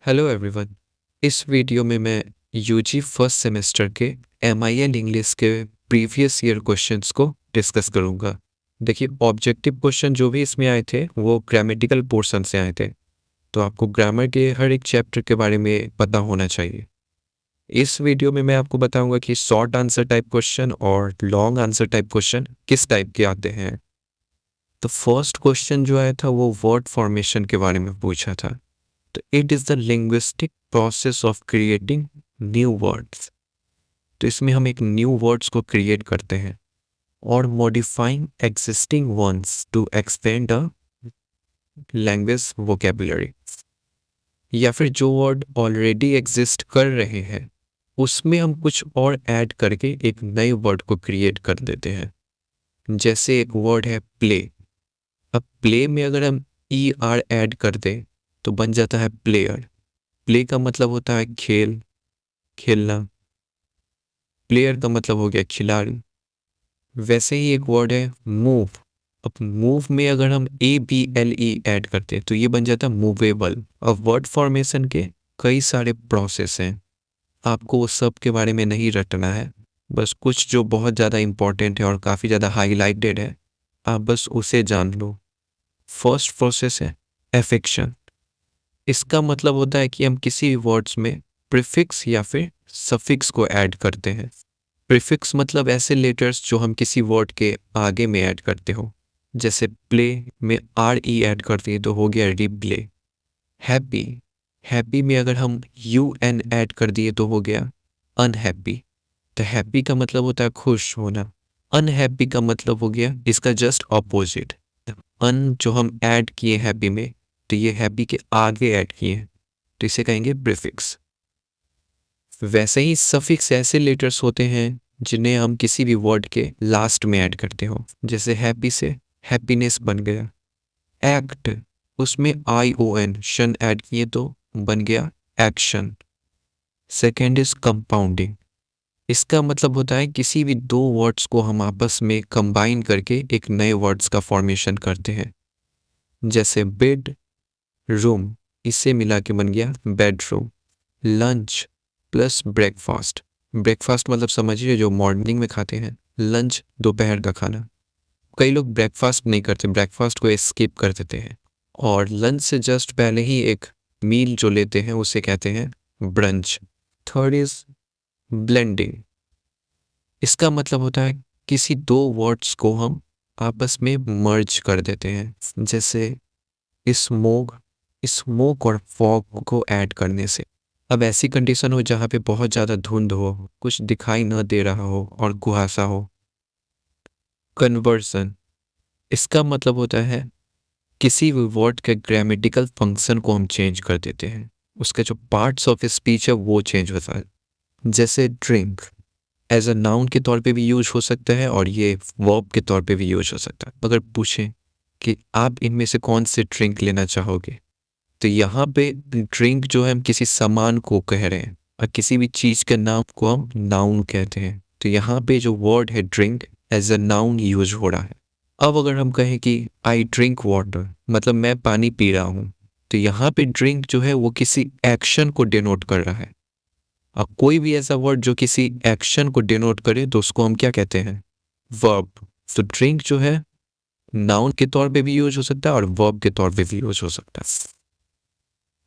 Hello everyone. इस video में मैं यूजी फर्स्ट सेमेस्टर के MIN इंग्लिश के प्रीवियस ईयर क्वेश्चंस को डिस्कस करूंगा। देखिए, ऑब्जेक्टिव क्वेश्चन जो भी इसमें आए थे वो ग्रामेटिकल पोर्शन से आए थे, तो आपको ग्रामर के हर एक चैप्टर के बारे में पता होना चाहिए। इस वीडियो में मैं आपको बताऊंगा कि शॉर्ट आंसर टाइप क्वेश्चन और लॉन्ग आंसर टाइप क्वेश्चन किस टाइप के आते हैं। तो फर्स्ट क्वेश्चन जो आया था वो वर्ड फॉर्मेशन के बारे में पूछा था। तो it is the linguistic process of creating new words. तो इसमें हम एक न्यू वर्ड्स को क्रिएट करते हैं और modifying existing ones to expand a language vocabulary, या फिर जो वर्ड ऑलरेडी एग्जिस्ट कर रहे हैं उसमें हम कुछ और ऐड करके एक नए वर्ड को क्रिएट कर देते हैं। जैसे एक वर्ड है प्ले। अब प्ले में अगर हम ER ऐड कर दें तो बन जाता है प्लेयर। प्ले का मतलब होता है खेल, खेलना। प्लेयर का मतलब हो गया खिलाड़ी। वैसे ही एक वर्ड है मूव। अब मूव में अगर हम ABLE ऐड करते हैं तो ये बन जाता है मूवेबल। अब वर्ड फॉर्मेशन के कई सारे प्रोसेस हैं, आपको उस सब के बारे में नहीं रटना है, बस कुछ जो बहुत ज़्यादा इंपॉर्टेंट है और काफ़ी ज़्यादा हाईलाइटेड है आप बस उसे जान लो। फर्स्ट प्रोसेस है एफिक्शन। इसका मतलब होता है कि हम किसी भी वर्ड्स में प्रीफिक्स या फिर सफिक्स को ऐड करते हैं। प्रीफिक्स मतलब ऐसे लेटर्स जो हम किसी वर्ड के आगे में ऐड करते हो। जैसे प्ले में RE ऐड करते हैं तो हो गया रिप्ले। हैप्पी, हैप्पी में अगर हम UN ऐड कर दिए तो हो गया अनहैप्पी। तो हैप्पी का मतलब होता है खुश होना, अनहैप्पी का मतलब हो गया इसका जस्ट ऑपोजिट। अन जो हम ऐड किए हैप्पी में तो ये हैप्पी के आगे ऐड किए हैं तो इसे कहेंगे प्रीफिक्स। वैसे ही सफिक्स ऐसे लेटर्स होते हैं जिन्हें हम किसी भी वर्ड के लास्ट में ऐड करते हो। जैसे हैप्पी से हैप्पीनेस बन गया। एक्ट, उसमें ION शन ऐड किए तो बन गया एक्शन। Second is compounding. इसका मतलब होता है किसी भी दो वर्ड्स को हम आपस में कंबाइन करके एक नए वर्ड्स का फॉर्मेशन करते हैं। जैसे बेड, रूम, इससे मिला के बन गया bedroom. Lunch plus breakfast. Breakfast मतलब समझिए जो मॉर्निंग में खाते हैं, लंच दोपहर का खाना। कई लोग ब्रेकफास्ट नहीं करते, ब्रेकफास्ट को स्किप कर देते हैं और लंच से जस्ट पहले ही एक मील जो लेते हैं उसे कहते हैं ब्रंच। Third is blending. इसका मतलब होता है किसी दो वर्ड्स को हम आपस में मर्ज कर देते हैं। जैसे स्मोक, स्मोक और फॉग को ऐड करने से। अब ऐसी कंडीशन हो जहाँ पे बहुत ज़्यादा धुंध हो, कुछ दिखाई न दे रहा हो और कुहासा हो। कन्वर्सन, इसका मतलब होता है किसी भी वर्ड के ग्रामेटिकल फंक्शन को हम चेंज कर देते हैं, उसके जो पार्ट्स ऑफ स्पीच है वो चेंज होता है। जैसे ड्रिंक एज अ नाउन के तौर पे भी यूज हो सकता है और ये वर्ब के तौर पे भी यूज हो सकता है। अगर पूछें कि आप इनमें से कौन से ड्रिंक लेना चाहोगे तो यहाँ पे ड्रिंक जो है हम किसी सामान को कह रहे हैं और किसी भी चीज़ के नाम को हम नाउन कहते हैं। तो यहाँ पे जो वर्ड है drink as a noun use हो रहा है। अब अगर हम कहें कि आई ड्रिंक वाटर, मतलब मैं पानी पी रहा हूँ, तो यहाँ पे ड्रिंक जो है वो किसी एक्शन को डिनोट कर रहा है। अब कोई भी ऐसा वर्ड जो किसी एक्शन को डिनोट करे तो उसको हम क्या कहते हैं? वर्ब। तो ड्रिंक जो है नाउन के तौर पे भी यूज हो सकता है और वर्ब के तौर पे भी यूज हो सकता है।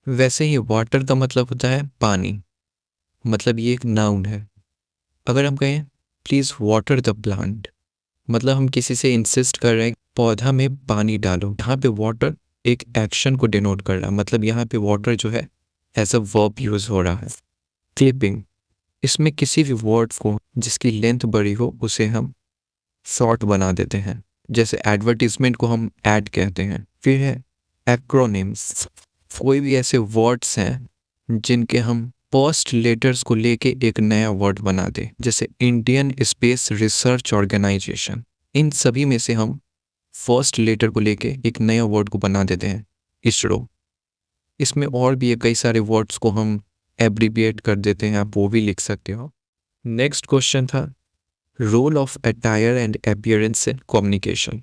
वैसे ही वाटर का मतलब होता है पानी, मतलब ये एक नाउन है। अगर हम कहें प्लीज वाटर द प्लांट, मतलब हम किसी से इंसिस्ट कर रहे हैं पौधा में पानी डालो। यहाँ पे वाटर एक एक्शन को डिनोट कर रहा है, मतलब यहाँ पे वाटर जो है एज अ वर्ब यूज हो रहा है। क्लिपिंग, इसमें किसी भी वर्ड को जिसकी लेंथ बड़ी हो उसे हम शॉर्ट बना देते हैं। जैसे एडवर्टीजमेंट को हम ऐड कहते हैं। फिर है एक्रोनिम्स, कोई भी ऐसे वर्ड्स हैं जिनके हम फर्स्ट लेटर्स को लेके एक नया वर्ड बना दें। जैसे इंडियन स्पेस रिसर्च ऑर्गेनाइजेशन, इन सभी में से हम फर्स्ट लेटर को लेके एक नया वर्ड को बना देते हैं इसरो। इसमें और भी कई सारे वर्ड्स को हम एब्रीविएट कर देते हैं, आप वो भी लिख सकते हो। नेक्स्ट क्वेश्चन था role of attire and appearance in communication.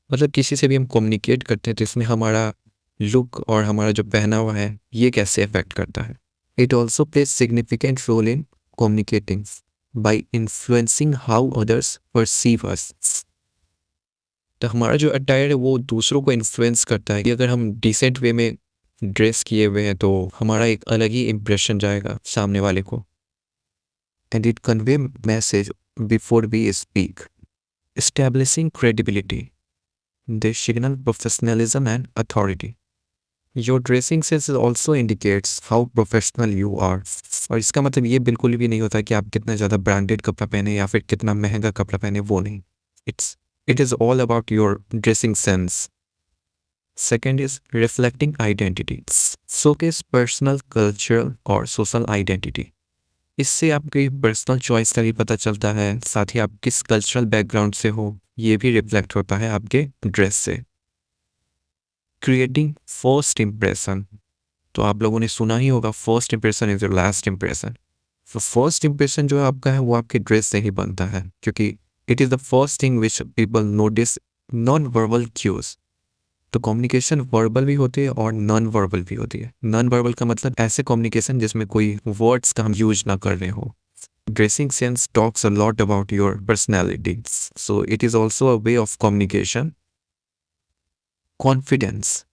मतलब किसी से भी हम कम्युनिकेट करते हैं तो इसमें हमारा लुक और हमारा जो पहनावा है ये कैसे अफेक्ट करता है। It also plays significant role in communicating by influencing how others perceive us. तो हमारा जो अटायर है वो दूसरों को इन्फ्लुएंस करता है कि अगर हम डिसेंट वे में ड्रेस किए हुए हैं तो हमारा एक अलग ही इम्प्रेशन जाएगा सामने वाले को। And it convey message before we speak, establishing credibility, they signal professionalism and authority. Your dressing sense also indicates how professional you are. और इसका मतलब ये बिल्कुल भी नहीं होता कि आप कितना ज़्यादा ब्रांडेड कपड़ा पहने या फिर कितना महंगा कपड़ा पहने, वो नहीं। It is all about your dressing sense. Second is reflecting identity. Showcase personal, cultural और social identity. इससे आपकी पर्सनल चॉइस का भी पता चलता है, साथ ही आप किस कल्चरल बैकग्राउंड से हो ये भी रिफ्लेक्ट होता है आपके ड्रेस से। क्रिएटिंग फर्स्ट इम्प्रेशन, तो आप लोगों ने सुना ही होगा first impression is your last impression. तो फर्स्ट इम्प्रेशन जो आपका है वो आपके ड्रेस से ही बनता है, क्योंकि it is the first thing which people notice non verbal cues. तो कम्युनिकेशन वर्बल भी होती है और नॉन वर्बल भी होती है। नॉन वर्बल का मतलब ऐसे कम्युनिकेशन जिसमें कोई वर्ड्स का हम यूज ना कर रहे हो। Dressing sense talks a lot about your personality, so it is also a way of communication. Confidence,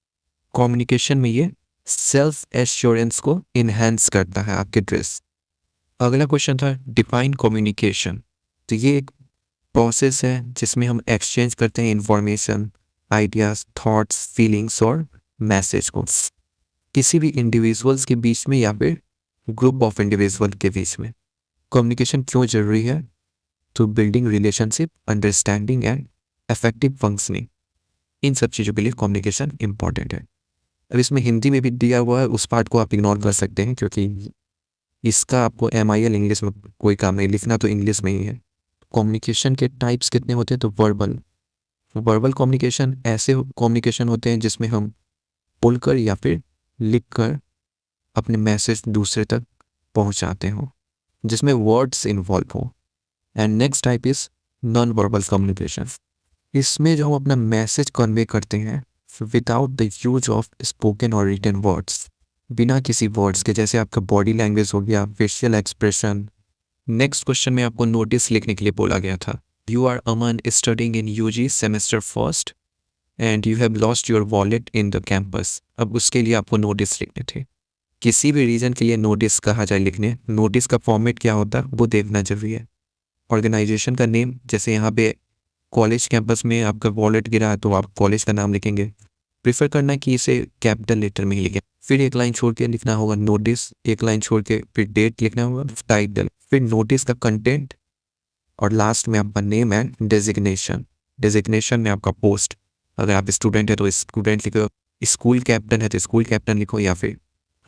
communication में ये सेल्फ एश्योरेंस को इन्हेंस करता है आपके ड्रेस। अगला क्वेश्चन था डिफाइन कम्युनिकेशन। तो ये एक प्रोसेस है जिसमें हम एक्सचेंज करते हैं इंफॉर्मेशन, आइडियाज, थॉट्स, फीलिंग्स और मैसेज को किसी भी इंडिविजुअल्स के बीच में या फिर ग्रुप ऑफ इंडिविजुअल के बीच में। कम्युनिकेशन क्यों जरूरी है? To building relationship, understanding and effective functioning, इन सब चीज़ों के लिए कम्युनिकेशन इंपॉर्टेंट है। अब इसमें हिंदी में भी दिया हुआ है, उस पार्ट को आप इग्नोर कर सकते हैं क्योंकि इसका आपको MIL इंग्लिश में कोई काम नहीं, लिखना तो इंग्लिश में ही है। कम्युनिकेशन के टाइप्स कितने होते हैं? तो वर्बल कम्युनिकेशन ऐसे कम्युनिकेशन होते हैं जिसमें हम बोलकर या फिर लिखकर अपने मैसेज दूसरे तक पहुंचाते हो, जिसमें वर्ड्स इन्वॉल्व हो। And next type is non verbal communication. इसमें जो हम अपना मैसेज कन्वे करते हैं without the use of spoken और रिटन वर्ड्स, बिना किसी वर्ड्स के, जैसे आपका बॉडी लैंग्वेज हो गया, फेशियल एक्सप्रेशन। नेक्स्ट क्वेश्चन में आपको नोटिस लिखने के लिए बोला गया था। You are Aman studying in UG semester first and you have lost your wallet in the campus. अब उसके लिए आपको नोटिस लिखने थे। किसी भी रीजन के लिए नोटिस कहा जाए लिखने, नोटिस का फॉर्मेट क्या होता है वो देखना जरूरी है। ऑर्गेनाइजेशन का नेम, जैसे यहाँ पे कॉलेज कैंपस में आपका वॉलेट गिरा है तो आप कॉलेज का नाम लिखेंगे। प्रेफर करना है कि इसे कैपिटल लेटर में ही लिखें। फिर एक लाइन छोड़ के लिखना होगा नोटिस, एक लाइन छोड़ के फिर डेट लिखना होगा, टाइटल, फिर नोटिस का कंटेंट और लास्ट में आपका नेम एंड डेजिग्नेशन। डेजिग्नेशन में आपका पोस्ट, अगर आप स्टूडेंट है तो स्टूडेंट लिखो, स्कूल कैप्टन है तो स्कूल कैप्टन लिखो, या फिर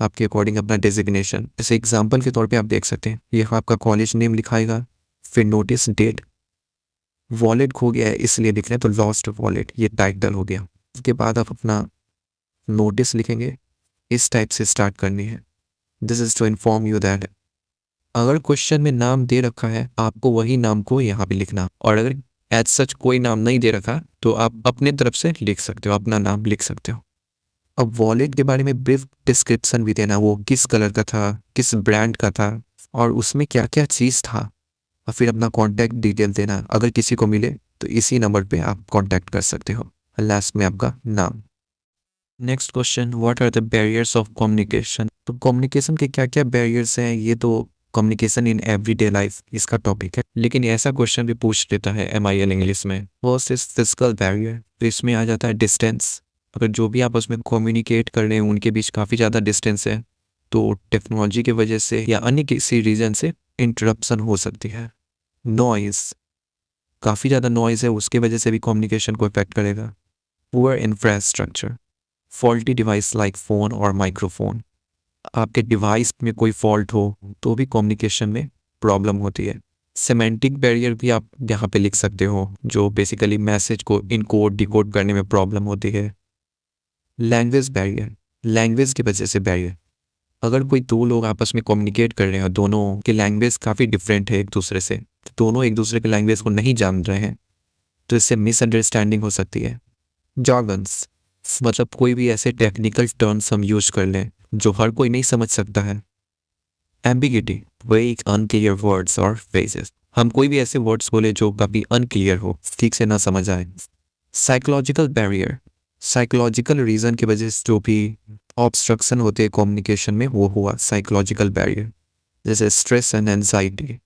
आपके अकॉर्डिंग अपना डेजिग्नेशन। जैसे एग्जाम्पल के तौर पे आप देख सकते हैं ये आपका कॉलेज नेम लिखाएगा, फिर नोटिस, डेट, वॉलेट खो गया है इसलिए लिख रहे हैं तो लॉस्ट वॉलेट, ये टाइटल हो गया। उसके बाद आप अपना नोटिस लिखेंगे, इस टाइप से स्टार्ट करनी है। This is to inform you that अगर क्वेश्चन में नाम दे रखा है आपको वही नाम को यहाँ पे लिखना, और अगर एज सच कोई नाम नहीं दे रखा तो आप अपने तरफ से लिख सकते हो, अपना नाम लिख सकते हो। अब वॉलेट के बारे में ब्रीफ डिस्क्रिप्शन भी देना, वो किस कलर का था, किस ब्रांड का था और उसमें क्या क्या चीज़ था, और फिर अपना कॉन्टैक्ट डिटेल देना। अगर किसी को मिले तो इसी नंबर पे आप कॉन्टैक्ट कर सकते हो। लास्ट में आपका नाम। Next question, what are the barriers of communication. तो कम्युनिकेशन के क्या क्या बैरियर्स हैं, ये तो कम्युनिकेशन इन एवरीडे लाइफ इसका टॉपिक है, लेकिन ऐसा क्वेश्चन भी पूछ लेता है MIL इंग्लिश में। फर्स्ट इज फिजिकल बैरियर, तो इसमें आ जाता है डिस्टेंस। अगर जो भी आपस में कम्युनिकेट कर रहे हैं उनके बीच काफ़ी ज़्यादा डिस्टेंस है तो टेक्नोलॉजी की वजह से या अन्य किसी रीज़न से इंटरप्शन हो सकती है। नॉइज़, काफ़ी ज़्यादा नॉइज़ है उसके वजह से भी कम्युनिकेशन को इफेक्ट करेगा। Poor infrastructure, faulty device like phone और माइक्रोफोन, आपके डिवाइस में कोई फॉल्ट हो तो भी कम्युनिकेशन में प्रॉब्लम होती है। सेमेंटिक बैरियर भी आप यहाँ पे लिख सकते हो, जो बेसिकली मैसेज को इनकोड डिकोड करने में प्रॉब्लम होती है। लैंग्वेज बैरियर, लैंग्वेज की वजह से बैरियर, अगर कोई दो लोग आपस में कम्युनिकेट कर रहे हैं, दोनों के लैंग्वेज काफ़ी डिफरेंट है एक दूसरे से, दोनों एक दूसरे के लैंग्वेज को नहीं जान रहे हैं तो इससे मिसअंडरस्टैंडिंग हो सकती है। जॉर्गन्स, मतलब कोई भी ऐसे टेक्निकल टर्म्स हम यूज कर लें जो हर कोई नहीं समझ सकता है। एम्बिगिटी, वेग अनक्लियर वर्ड्स और फ्रेजेस, हम कोई भी ऐसे वर्ड्स बोले जो काफ़ी अनक्लियर हो, ठीक से ना समझ आए। साइकोलॉजिकल बैरियर, साइकोलॉजिकल रीज़न की वजह से जो भी ऑब्स्ट्रक्शन होते हैं कम्युनिकेशन में वो हुआ साइकोलॉजिकल बैरियर। जैसे स्ट्रेस एंड एनजाइटी,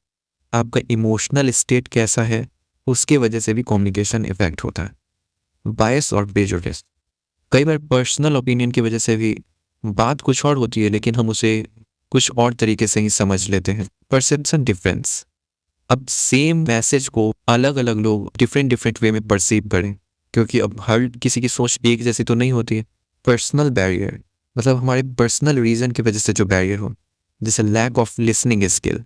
आपका इमोशनल स्टेट कैसा है उसके वजह से भी कम्युनिकेशन इफेक्ट होता है। बायस और प्रेजुडिस, कई बार पर्सनल ओपिनियन की वजह से भी बात कुछ और होती है लेकिन हम उसे कुछ और तरीके से ही समझ लेते हैं। परसेप्शन डिफरेंस, अब सेम मैसेज को अलग अलग लोग डिफरेंट डिफरेंट वे में परसीव करें क्योंकि अब हर किसी की सोच एक जैसी तो नहीं होती है। पर्सनल बैरियर, मतलब हमारे पर्सनल रीज़न की वजह से जो बैरियर हो, जैसे लैक ऑफ लिसनिंग स्किल,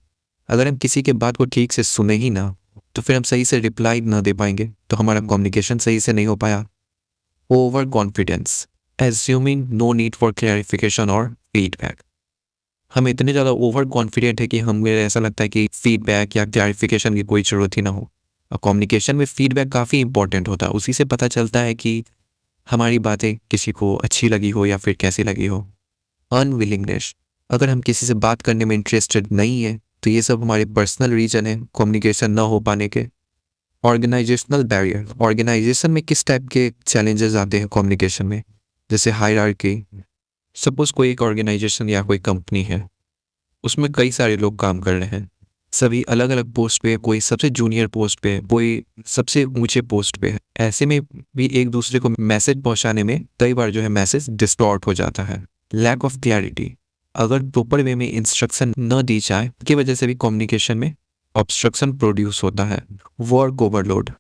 अगर हम किसी के बात को ठीक से सुने ही ना तो फिर हम सही से रिप्लाई ना दे पाएंगे तो हमारा कम्युनिकेशन सही से नहीं हो पाया। Over confidence, assuming no need for clarification और फीडबैक, हम इतने ज़्यादा ओवर कॉन्फिडेंट है कि हमें ऐसा लगता है कि फीडबैक या क्लैरिफिकेशन की कोई ज़रूरत ही ना हो। और कम्युनिकेशन में फीडबैक काफ़ी इंपॉर्टेंट होता है, उसी से पता चलता है कि हमारी बातें किसी को अच्छी लगी हो या फिर कैसी लगी हो। अनविलिंगनेस, अगर हम किसी से बात करने में इंटरेस्टेड नहीं है तो ये सब हमारे पर्सनल रीजन है कम्युनिकेशन ना हो पाने के। ऑर्गेनाइजेशनल बैरियर, ऑर्गेनाइजेशन में किस टाइप के चैलेंजेस आते हैं कम्युनिकेशन में, जैसे हायरार्की, सपोज कोई एक ऑर्गेनाइजेशन या कोई कंपनी है, उसमें कई सारे लोग काम कर रहे हैं, सभी अलग अलग पोस्ट पे, कोई सबसे जूनियर पोस्ट पे, कोई सबसे ऊंचे पोस्ट पे है। ऐसे में भी एक दूसरे को मैसेज पहुंचाने में कई बार जो है मैसेज डिस्टॉर्ट हो जाता है। लैक ऑफ क्लैरिटी, अगर प्रॉपर वे में इंस्ट्रक्शन न दी जाए की वजह से भी कम्युनिकेशन में ऑब्स्ट्रक्शन प्रोड्यूस होता है। वर्क ओवरलोड,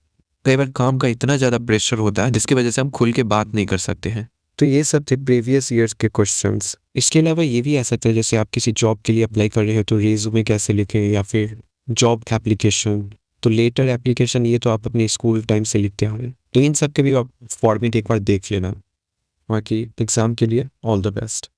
कई बार काम का इतना ज़्यादा प्रेशर होता है जिसकी वजह से हम खुल के बात नहीं कर सकते हैं। तो ये सब थे प्रीवियस ईयर्स के क्वेश्चंस। इसके अलावा ये भी आ सकता है जैसे आप किसी जॉब के लिए अप्लाई कर रहे हो तो रेज्यूमे कैसे लिखें, या फिर जॉब एप्लीकेशन, तो लेटर एप्लीकेशन ये तो आप अपने स्कूल टाइम से लिखते होंगे, तो इन सब के भी आप फॉर्मेट एक बार देख लेना। बाकी एग्ज़ाम के लिए ऑल द बेस्ट।